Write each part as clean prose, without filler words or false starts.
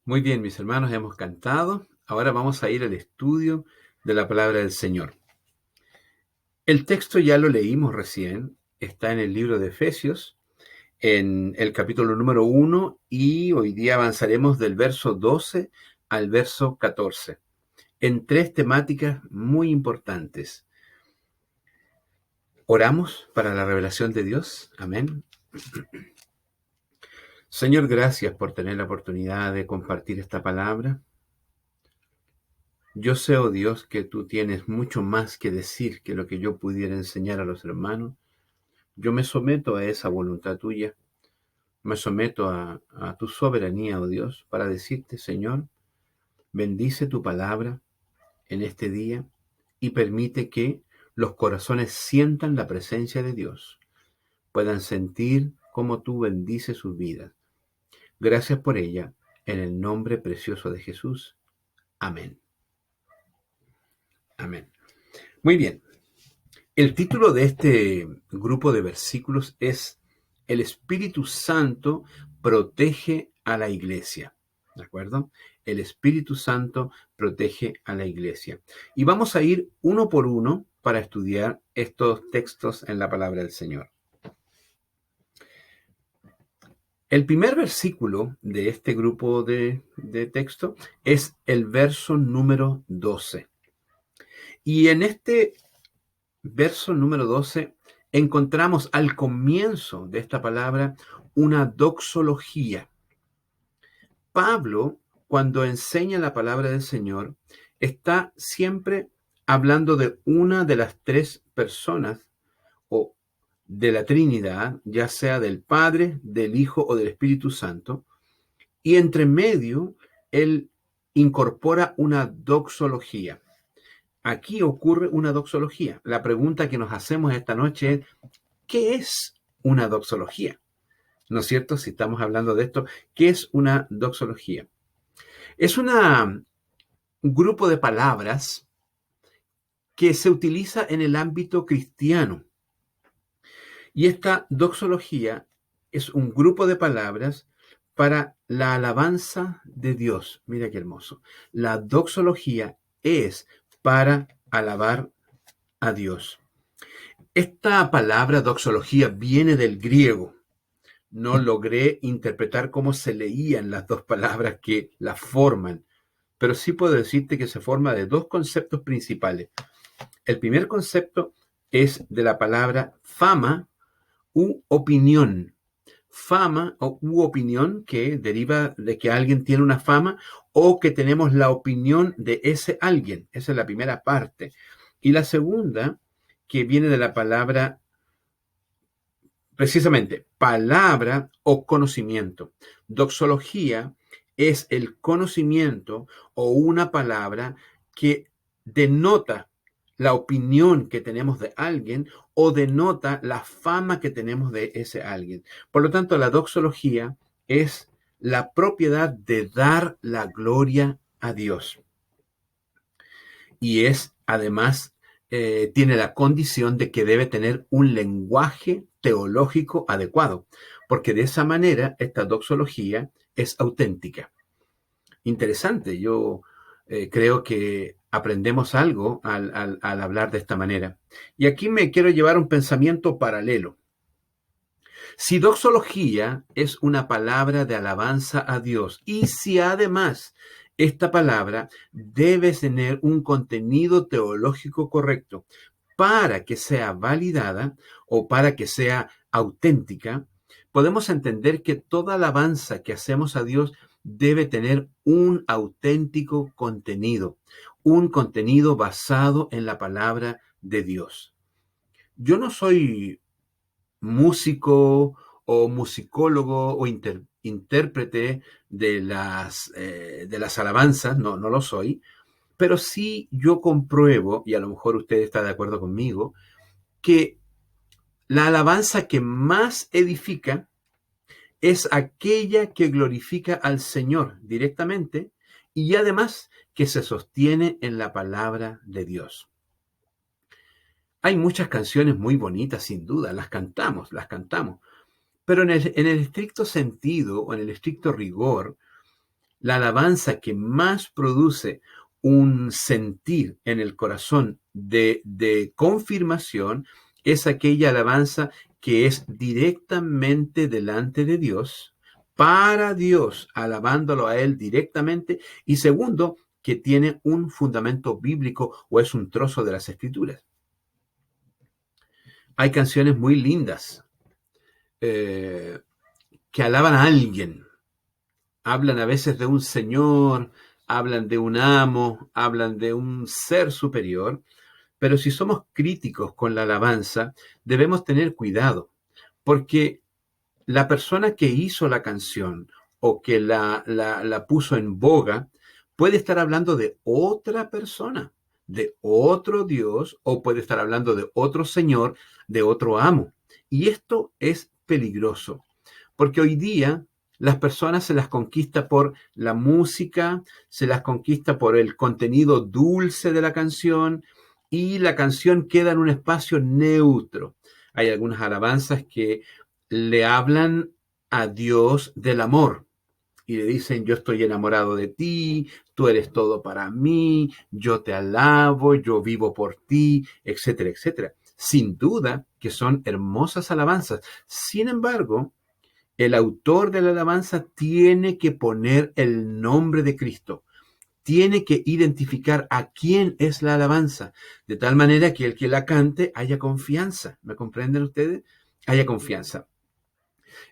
Muy bien, mis hermanos, hemos cantado. Ahora vamos a ir al estudio de la palabra del Señor. El texto ya lo leímos recién, está en el libro de Efesios, en el capítulo número 1, y hoy día avanzaremos del verso 12 al verso 14, en tres temáticas muy importantes. Oramos para la revelación de Dios. Amén. Señor, gracias por tener la oportunidad de compartir esta palabra. Yo sé, oh Dios, que tú tienes mucho más que decir que lo que yo pudiera enseñar a los hermanos. Yo me someto a esa voluntad tuya, me someto a tu soberanía, oh Dios, para decirte, Señor, bendice tu palabra en este día y permite que los corazones sientan la presencia de Dios, puedan sentir cómo tú bendices sus vidas. Gracias por ella, en el nombre precioso de Jesús. Amén. Amén. Muy bien. El título de este grupo de versículos es El Espíritu Santo protege a la iglesia. ¿De acuerdo? El Espíritu Santo protege a la iglesia. Y vamos a ir uno por uno para estudiar estos textos en la palabra del Señor. El primer versículo de este grupo de texto es el verso número 12. Y en este verso número 12, encontramos al comienzo de esta palabra una doxología. Pablo, cuando enseña la palabra del Señor, está siempre hablando de una de las tres personas o de la Trinidad, ya sea del Padre, del Hijo o del Espíritu Santo, y entre medio él incorpora una doxología. Aquí ocurre una doxología. La pregunta que nos hacemos esta noche es, ¿qué es una doxología? ¿No es cierto? Si estamos hablando de esto, ¿qué es una doxología? Es un grupo de palabras que se utiliza en el ámbito cristiano. Y esta doxología es un grupo de palabras para la alabanza de Dios. Mira qué hermoso. La doxología es para alabar a Dios. Esta palabra doxología viene del griego. No logré interpretar cómo se leían las dos palabras que la forman, pero sí puedo decirte que se forma de dos conceptos principales. El primer concepto es de la palabra fama u opinión. Fama u opinión, que deriva de que alguien tiene una fama o que tenemos la opinión de ese alguien. Esa es la primera parte. Y la segunda, que viene de la palabra, precisamente, palabra o conocimiento. Doxología es el conocimiento o una palabra que denota la opinión que tenemos de alguien o denota la fama que tenemos de ese alguien. Por lo tanto, la doxología es la propiedad de dar la gloria a Dios. Y es, además, tiene la condición de que debe tener un lenguaje teológico adecuado, porque de esa manera esta doxología es auténtica. Interesante, yo creo que aprendemos algo al hablar de esta manera. Y aquí me quiero llevar un pensamiento paralelo. Si doxología es una palabra de alabanza a Dios y si además esta palabra debe tener un contenido teológico correcto para que sea validada o para que sea auténtica, podemos entender que toda alabanza que hacemos a Dios debe tener un auténtico contenido, un contenido basado en la palabra de Dios. Yo no soy músico o musicólogo o intérprete de las alabanzas, no lo soy, pero sí yo compruebo, y a lo mejor usted está de acuerdo conmigo, que la alabanza que más edifica es aquella que glorifica al Señor directamente y además que se sostiene en la palabra de Dios. Hay muchas canciones muy bonitas, sin duda, las cantamos, pero en el estricto sentido o en el estricto rigor, La alabanza que más produce un sentir en el corazón de confirmación es aquella alabanza que es directamente delante de Dios, para Dios, alabándolo a Él directamente. Y segundo, que tiene un fundamento bíblico o es un trozo de las Escrituras. Hay canciones muy lindas que alaban a alguien. Hablan a veces de un señor, hablan de un amo, hablan de un ser superior, pero si somos críticos con la alabanza, debemos tener cuidado, porque la persona que hizo la canción o que la puso en boga puede estar hablando de otra persona, de otro Dios, o puede estar hablando de otro señor, de otro amo. Y esto es peligroso, porque hoy día las personas se las conquista por la música, se las conquista por el contenido dulce de la canción, y la canción queda en un espacio neutro. Hay algunas alabanzas que le hablan a Dios del amor y le dicen: yo estoy enamorado de ti, tú eres todo para mí, yo te alabo, yo vivo por ti, etcétera, etcétera. Sin duda que son hermosas alabanzas. Sin embargo, el autor de la alabanza tiene que poner el nombre de Cristo. Tiene que identificar a quién es la alabanza, de tal manera que el que la cante haya confianza. ¿Me comprenden ustedes? Haya confianza.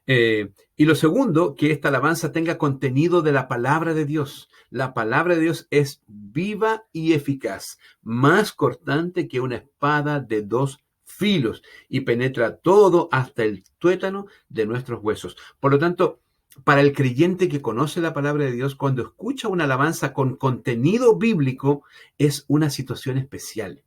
Y lo segundo, que esta alabanza tenga contenido de la palabra de Dios. La palabra de Dios es viva y eficaz, más cortante que una espada de dos filos y penetra todo hasta el tuétano de nuestros huesos. Por lo tanto, para el creyente que conoce la palabra de Dios, cuando escucha una alabanza con contenido bíblico, es una situación especial.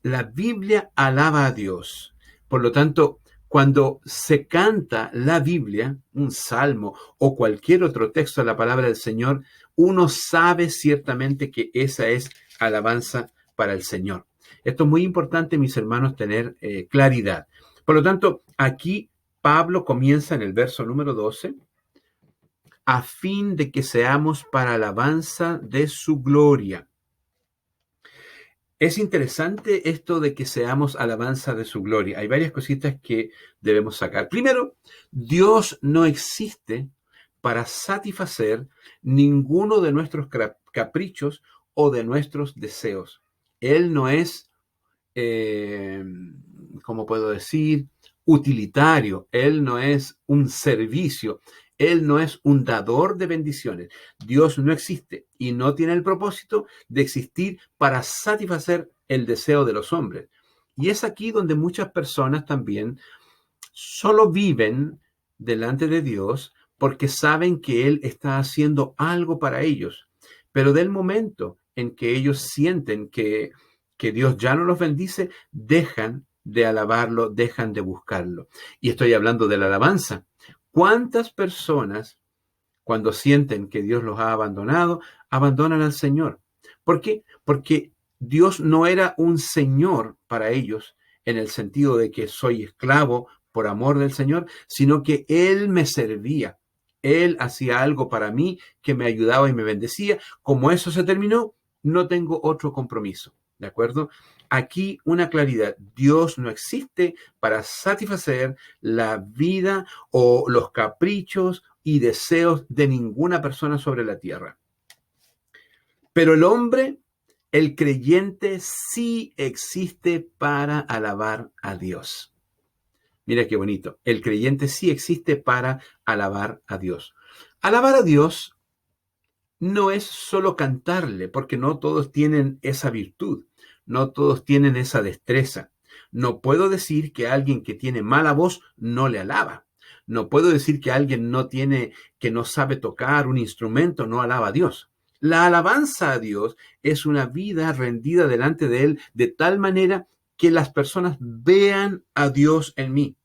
La Biblia alaba a Dios. Por lo tanto, cuando se canta la Biblia, un salmo o cualquier otro texto de la palabra del Señor, uno sabe ciertamente que esa es alabanza para el Señor. Esto es muy importante, mis hermanos, tener claridad. Por lo tanto, aquí Pablo comienza en el verso número 12, a fin de que seamos para alabanza de su gloria. Es interesante esto de que seamos alabanza de su gloria. Hay varias cositas que debemos sacar. Primero, Dios no existe para satisfacer ninguno de nuestros caprichos o de nuestros deseos. Él no es, ¿cómo puedo decir?, utilitario. Él no es un servicio. Él no es un dador de bendiciones. Dios no existe y no tiene el propósito de existir para satisfacer el deseo de los hombres. Y es aquí donde muchas personas también solo viven delante de Dios porque saben que Él está haciendo algo para ellos. Pero del momento en que ellos sienten que Dios ya no los bendice, dejan de alabarlo, dejan de buscarlo. Y estoy hablando de la alabanza. ¿Cuántas personas, cuando sienten que Dios los ha abandonado, abandonan al Señor? ¿Por qué? Porque Dios no era un Señor para ellos en el sentido de que soy esclavo por amor del Señor, sino que Él me servía. Él hacía algo para mí que me ayudaba y me bendecía. Como eso se terminó, no tengo otro compromiso. ¿De acuerdo? Aquí una claridad. Dios no existe para satisfacer la vida o los caprichos y deseos de ninguna persona sobre la tierra. Pero el hombre, el creyente, sí existe para alabar a Dios. Mira qué bonito. El creyente sí existe para alabar a Dios. Alabar a Dios no es solo cantarle, porque no todos tienen esa virtud, no todos tienen esa destreza. No puedo decir que alguien que tiene mala voz no le alaba. No puedo decir que alguien que no sabe tocar un instrumento no alaba a Dios. La alabanza a Dios es una vida rendida delante de Él de tal manera que las personas vean a Dios en mí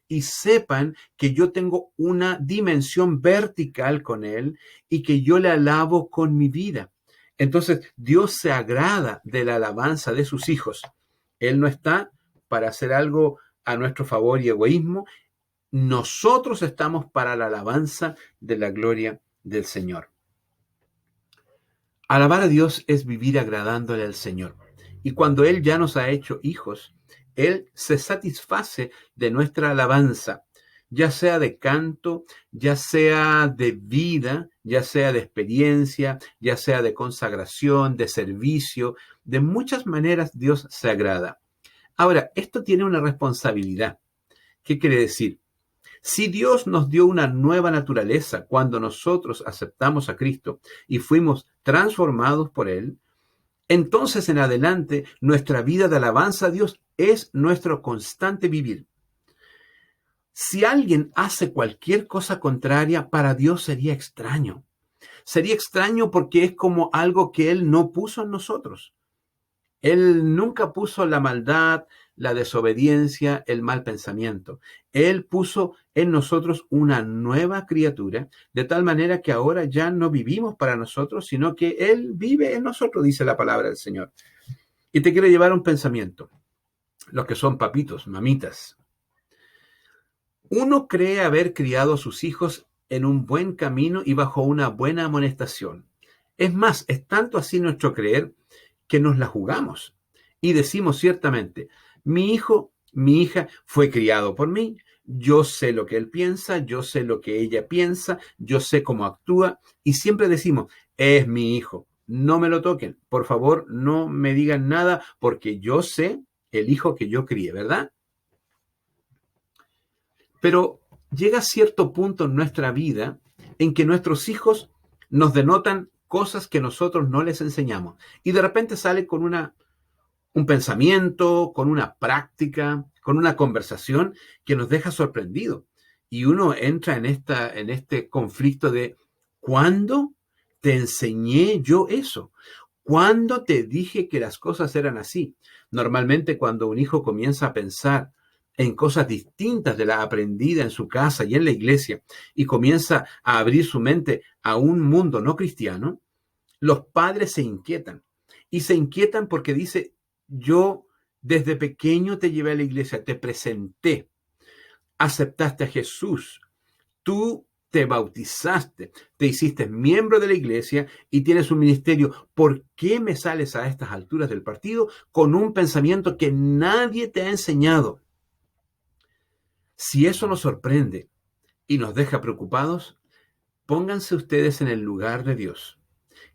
y sepan que yo tengo una dimensión vertical con Él y que yo le alabo con mi vida. Entonces, Dios se agrada de la alabanza de sus hijos. Él no está para hacer algo a nuestro favor y egoísmo. Nosotros estamos para la alabanza de la gloria del Señor. Alabar a Dios es vivir agradándole al Señor. Y cuando Él ya nos ha hecho hijos, Él se satisface de nuestra alabanza, ya sea de canto, ya sea de vida, ya sea de experiencia, ya sea de consagración, de servicio. De muchas maneras Dios se agrada. Ahora, esto tiene una responsabilidad. ¿Qué quiere decir? Si Dios nos dio una nueva naturaleza cuando nosotros aceptamos a Cristo y fuimos transformados por Él, entonces en adelante nuestra vida de alabanza a Dios es nuestro constante vivir. Si alguien hace cualquier cosa contraria, para Dios sería extraño. Sería extraño porque es como algo que Él no puso en nosotros. Él nunca puso la maldad, la desobediencia, el mal pensamiento. Él puso en nosotros una nueva criatura, de tal manera que ahora ya no vivimos para nosotros, sino que Él vive en nosotros, dice la palabra del Señor. Y te quiero llevar a un pensamiento. Los que son papitos, mamitas. Uno cree haber criado a sus hijos en un buen camino y bajo una buena amonestación. Es más, es tanto así nuestro creer que nos la jugamos y decimos ciertamente, mi hijo, mi hija fue criado por mí, yo sé lo que él piensa, yo sé lo que ella piensa, yo sé cómo actúa y siempre decimos, es mi hijo, no me lo toquen, por favor no me digan nada porque yo sé el hijo que yo crié, ¿verdad? Pero llega cierto punto en nuestra vida en que nuestros hijos nos denotan cosas que nosotros no les enseñamos y de repente sale con un pensamiento, con una práctica, con una conversación que nos deja sorprendido. Y uno entra en este conflicto de ¿cuándo te enseñé yo eso? ¿Cuándo te dije que las cosas eran así? Normalmente cuando un hijo comienza a pensar en cosas distintas de la aprendida en su casa y en la iglesia y comienza a abrir su mente a un mundo no cristiano, los padres se inquietan. Y se inquietan porque dice, yo desde pequeño te llevé a la iglesia, te presenté, aceptaste a Jesús, tú te bautizaste, te hiciste miembro de la iglesia y tienes un ministerio. ¿Por qué me sales a estas alturas del partido con un pensamiento que nadie te ha enseñado? Si eso nos sorprende y nos deja preocupados, pónganse ustedes en el lugar de Dios,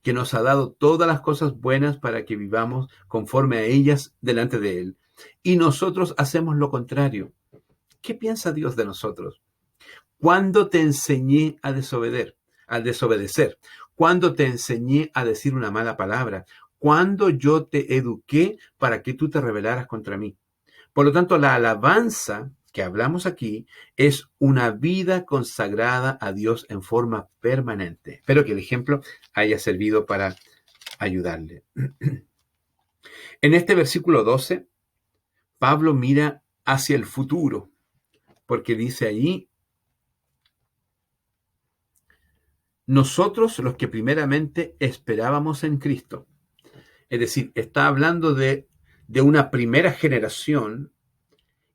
que nos ha dado todas las cosas buenas para que vivamos conforme a ellas delante de Él. Y nosotros hacemos lo contrario. ¿Qué piensa Dios de nosotros? ¿Cuándo te enseñé a desobedecer? ¿Cuándo te enseñé a decir una mala palabra? ¿Cuándo yo te eduqué para que tú te rebelaras contra mí? Por lo tanto, la alabanza que hablamos aquí es una vida consagrada a Dios en forma permanente. Espero que el ejemplo haya servido para ayudarle. En este versículo 12, Pablo mira hacia el futuro, porque dice allí, nosotros los que primeramente esperábamos en Cristo. Es decir, está hablando de una primera generación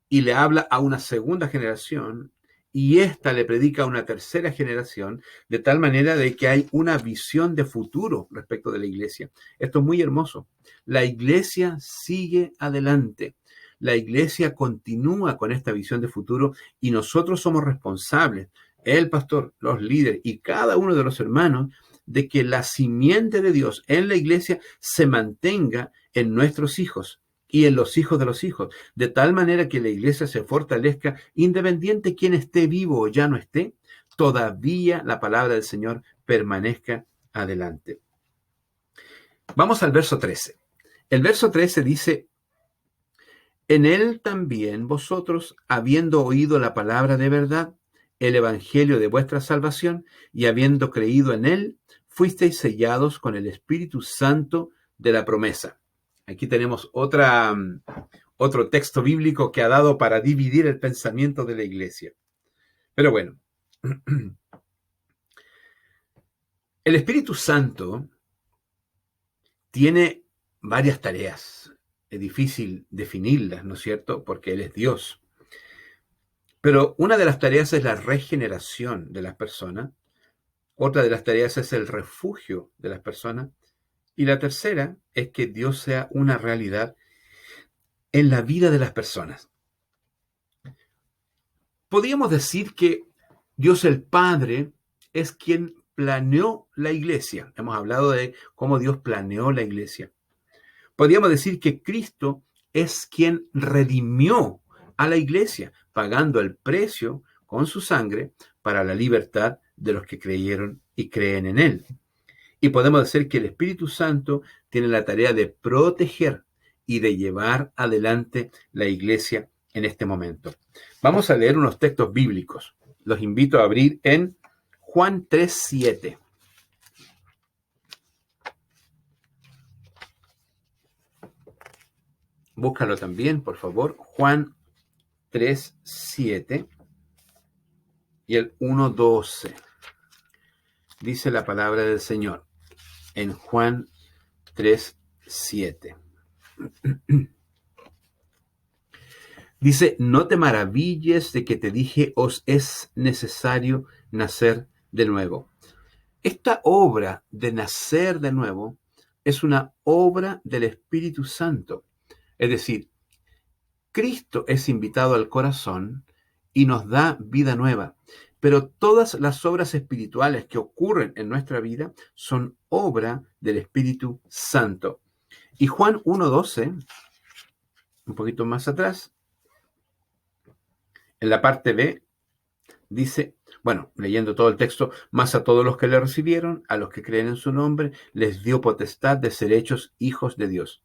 y le habla a una segunda generación y ésta le predica a una tercera generación, de tal manera de que hay una visión de futuro respecto de la iglesia. Esto es muy hermoso. La iglesia sigue adelante. La iglesia continúa con esta visión de futuro y nosotros somos responsables, el pastor, los líderes y cada uno de los hermanos, de que la simiente de Dios en la iglesia se mantenga en nuestros hijos y en los hijos de los hijos, de tal manera que la iglesia se fortalezca, independiente quien esté vivo o ya no esté, todavía la palabra del Señor permanezca adelante. Vamos al verso 13. El verso 13 dice, en él también vosotros, habiendo oído la palabra de verdad, el evangelio de vuestra salvación, y habiendo creído en él, fuisteis sellados con el Espíritu Santo de la promesa. Aquí tenemos otro texto bíblico que ha dado para dividir el pensamiento de la iglesia. Pero bueno, el Espíritu Santo tiene varias tareas. Es difícil definirlas, ¿no es cierto? Porque Él es Dios. Pero una de las tareas es la regeneración de las personas. Otra de las tareas es el refugio de las personas. Y la tercera es que Dios sea una realidad en la vida de las personas. Podríamos decir que Dios el Padre es quien planeó la iglesia. Hemos hablado de cómo Dios planeó la iglesia. Podríamos decir que Cristo es quien redimió a la iglesia, pagando el precio con su sangre para la libertad de los que creyeron y creen en Él. Y podemos decir que el Espíritu Santo tiene la tarea de proteger y de llevar adelante la iglesia en este momento. Vamos a leer unos textos bíblicos. Los invito a abrir en Juan 3:7. Búscalo también, por favor. Juan 3:7 y el 1:12. Dice la palabra del Señor en Juan 3:7. Dice, no te maravilles de que te dije, os es necesario nacer de nuevo. Esta obra de nacer de nuevo es una obra del Espíritu Santo. Es decir, Cristo es invitado al corazón y nos da vida nueva. Pero todas las obras espirituales que ocurren en nuestra vida son obra del Espíritu Santo. Y Juan 1:12, un poquito más atrás, en la parte B, dice, bueno, leyendo todo el texto, más a todos los que le recibieron, a los que creen en su nombre, les dio potestad de ser hechos hijos de Dios.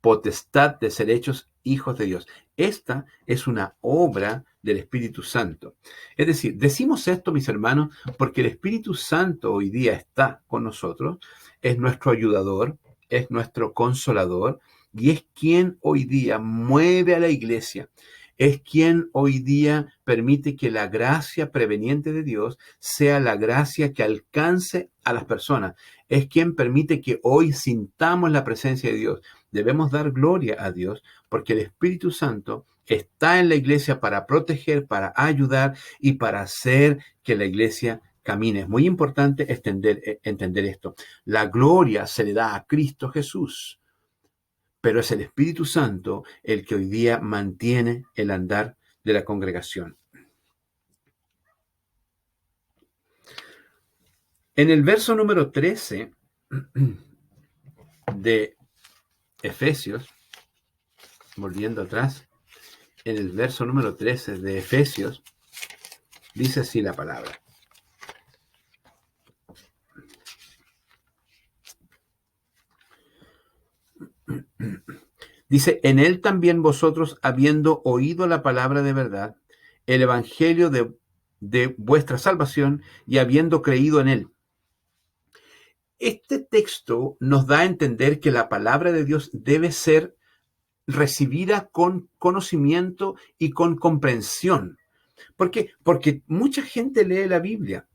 Potestad de ser hechos hijos de Dios. Esta es una obra del Espíritu Santo. Es decir, decimos esto, mis hermanos, porque el Espíritu Santo hoy día está con nosotros, es nuestro ayudador, es nuestro consolador y es quien hoy día mueve a la iglesia. Es quien hoy día permite que la gracia preveniente de Dios sea la gracia que alcance a las personas. Es quien permite que hoy sintamos la presencia de Dios. Debemos dar gloria a Dios porque el Espíritu Santo está en la iglesia para proteger, para ayudar y para hacer que la iglesia camine. Es muy importante entender esto. La gloria se le da a Cristo Jesús, pero es el Espíritu Santo el que hoy día mantiene el andar de la congregación. En el verso número 13 de Efesios, volviendo atrás, en el verso número 13 de Efesios, dice así la palabra. Dice, en él también vosotros, habiendo oído la palabra de verdad, el evangelio de vuestra salvación, y habiendo creído en él. Este texto nos da a entender que la palabra de Dios debe ser recibida con conocimiento y con comprensión. ¿Por qué? Porque mucha gente lee la Biblia,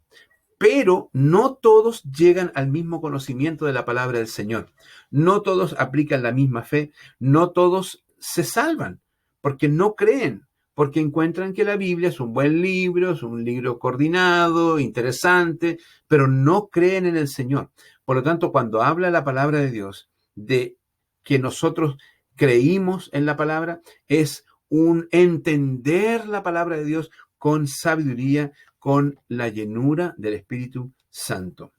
pero no todos llegan al mismo conocimiento de la palabra del Señor. No todos aplican la misma fe, no todos se salvan, porque no creen, porque encuentran que la Biblia es un buen libro, es un libro coordinado, interesante, pero no creen en el Señor. Por lo tanto, cuando habla la palabra de Dios de que nosotros creímos en la palabra, es un entender la palabra de Dios con sabiduría, con la llenura del Espíritu Santo.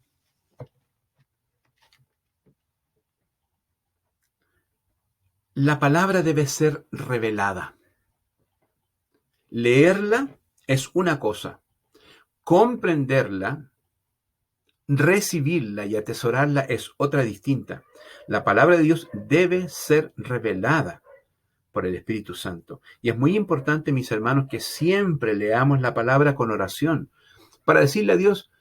La palabra debe ser revelada. Leerla es una cosa. Comprenderla, recibirla y atesorarla es otra distinta. La palabra de Dios debe ser revelada por el Espíritu Santo. Y es muy importante, mis hermanos, que siempre leamos la palabra con oración para decirle a Dios,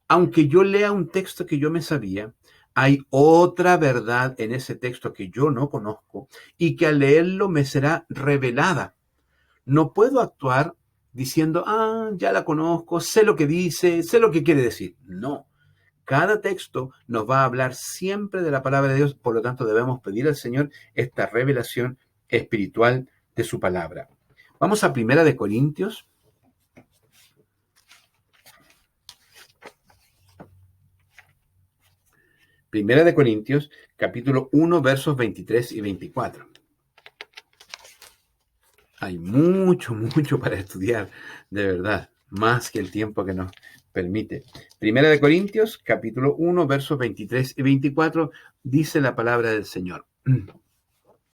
aunque yo lea un texto que yo me sabía, hay otra verdad en ese texto que yo no conozco y que al leerlo me será revelada. No puedo actuar diciendo, ya la conozco, sé lo que dice, sé lo que quiere decir. No. Cada texto nos va a hablar siempre de la palabra de Dios, por lo tanto debemos pedir al Señor esta revelación espiritual de su palabra. Vamos a 1 Corintios. Primera de Corintios, capítulo 1, versos 23 y 24. Hay mucho, mucho para estudiar, de verdad, más que el tiempo que nos permite. Primera de Corintios, capítulo 1, versos 23 y 24, dice la palabra del Señor.